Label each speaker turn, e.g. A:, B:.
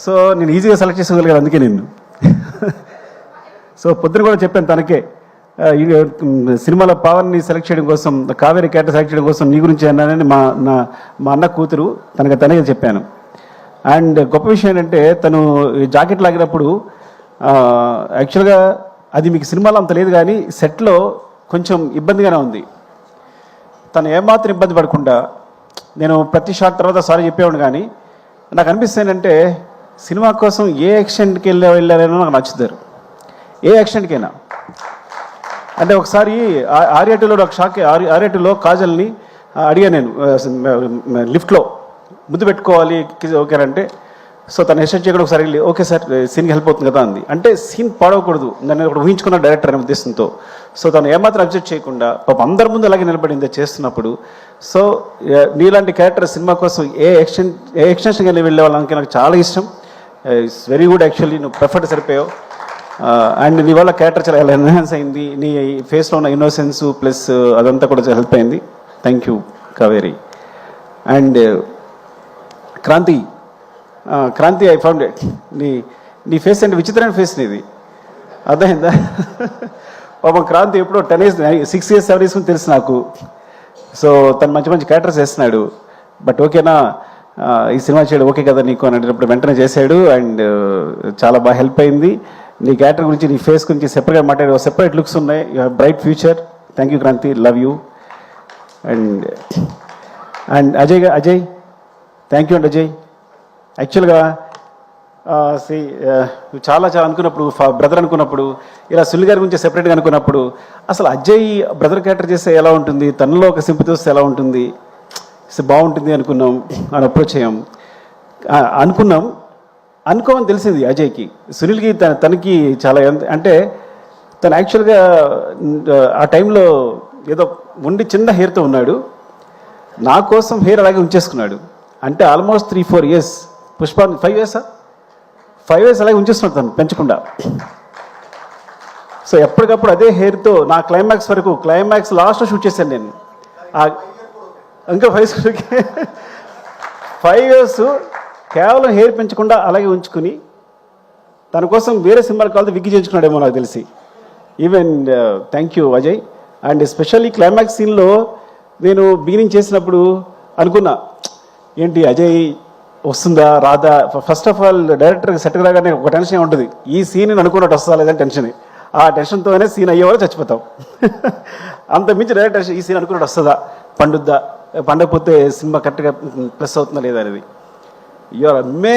A: So నేను ఈజీగా select చేసుకోగలిగాను అందుకే నేను. సో పొద్దున కూడా చెప్పాను తనకే, సినిమాలో పవన్ని సెలెక్ట్ చేయడం కోసం, కావేరి క్యారెక్టర్ సెలెక్ట్ చేయడం కోసం నీ గురించి అన్నానని మా అన్న కూతురు తనకే చెప్పాను. అండ్ గొప్ప విషయం ఏంటంటే తను జాకెట్ లాగినప్పుడు యాక్చువల్గా అది మీకు సినిమాలో అంత లేదు కానీ సెట్లో కొంచెం ఇబ్బందిగానే ఉంది. తను ఏమాత్రం ఇబ్బంది పడకుండా, నేను ప్రతి షాట్ తర్వాత సారీ చెప్పేవాడు కానీ నాకు అనిపిస్తుంది ఏంటంటే సినిమా కోసం ఏ యాక్షన్కి వెళ్ళారైనా నాకు నచ్చుతారు, ఏ యాక్షన్కైనా. అంటే ఒకసారి ఆర్యాటూలో ఒక షాక్, ఆర్యాటూలో కాజల్ని అడిగా నేను లిఫ్ట్లో ముద్దు పెట్టుకోవాలి ఓకేనంటే, సో తను హెస్టేట్ చేయకుండా ఒకసారి వెళ్ళి ఓకే సార్ సీన్కి హెల్ప్ అవుతుంది కదా అంది. అంటే సీన్ పాడవకూడదు నన్ను ఒకటి ఊహించుకున్న డైరెక్టర్ అనే ఉద్దేశంతో. సో తను ఏమాత్రం అబ్జెక్ట్ చేయకుండా పాపం అందరి ముందు అలాగే నిలబడింది చేస్తున్నప్పుడు. సో నీలాంటి క్యారెక్టర్ సినిమా కోసం ఏ ఎక్స్టెన్షన్కి వెళ్ళే వాళ్ళకి నాకు చాలా ఇష్టం. ఇట్స్ వెరీ గుడ్ యాక్చువల్లీ, నువ్వు పర్ఫెక్ట్ సరిపోయావు. అండ్ నీ వల్ల క్యారెక్టర్ చాలా ఎన్హాన్స్ అయింది, నీ ఫేస్లో ఉన్న ఇన్నోసెన్స్ ప్లస్ అదంతా కూడా చాలా హెల్ప్ అయింది. Thank you Kaveri. And Kranti I found it, నీ ఫేస్ అంటే విచిత్రమైన ఫేస్ నీది, అర్థమైందా? పాపం క్రాంతి ఎప్పుడో 10 years 6 years 7 years తెలుసు నాకు. సో తను మంచి క్యారెక్టర్స్ వేస్తున్నాడు. బట్ ఓకేనా ఈ సినిమా చేయడం ఓకే కదా నీకు అని అడిగినప్పుడు వెంటనే చేశాడు. అండ్ చాలా బాగా హెల్ప్ అయింది. నీ క్యారెక్టర్ గురించి, నీ ఫేస్ గురించి సెపరేట్గా మాట్లాడే సెపరేట్ లుక్స్ ఉన్నాయి. You have bright future. Thank you Kranti, love you. And Ajay thank you అండి. అజయ్ యాక్చువల్గా చాలా అనుకున్నప్పుడు, బ్రదర్ అనుకున్నప్పుడు, ఇలా సునీల్ గారి గురించి సెపరేట్గా అనుకున్నప్పుడు అసలు అజయ్ బ్రదర్ క్యారెక్టర్ చేస్తే ఎలా ఉంటుంది, తనలో ఒక సింపతి వస్తే ఎలా ఉంటుంది, బాగుంటుంది అనుకున్నాం. అని అప్రోచ్ అయ్యాం, అనుకోమని తెలిసింది అజయ్కి. సునీల్కి తనకి చాలా అంటే తను యాక్చువల్గా ఆ టైంలో ఏదో ఉండి చిన్న హెయిర్తో ఉన్నాడు, నా కోసం హెయిర్ అలాగే ఉంచేసుకున్నాడు. అంటే almost 3-4 years, Pushpa 5 years 5 years అలాగే ఉంచేస్తున్నాడు తను పెంచకుండా. సో ఎప్పటికప్పుడు అదే హెయిర్తో నా క్లైమాక్స్ వరకు, క్లైమాక్స్ లాస్ట్లో షూట్ చేశాను నేను. ఇంకా 5 years కేవలం హెయిర్ పెంచకుండా అలాగే ఉంచుకుని తన కోసం వేరే సినిమాలు కావాలి విగ్గి చేయించుకున్నాడేమో నాకు తెలిసి. Even thank you Ajay. And especially climax సీన్లో నేను బిగినింగ్ చేసినప్పుడు అనుకున్నా ఏంటి అజయ్ వస్తుందా రాదా. ఫస్ట్ ఆఫ్ ఆల్ డైరెక్టర్కి సెట్ రాగానే ఒక టెన్షన్ ఉంటుంది, ఈ సీన్ అనుకున్నట్టు వస్తుందా లేదని టెన్షన్. ఆ టెన్షన్తోనే సీన్ అయ్యేవాళ్ళు చచ్చిపోతాం. అంత మించి డైరెక్టర్ ఈ సీన్ అనుకున్నట్టు వస్తుందా, పండకపోతే సినిమా కరెక్ట్గా ప్లస్ అవుతుందా లేదా అనేది. యూఆర్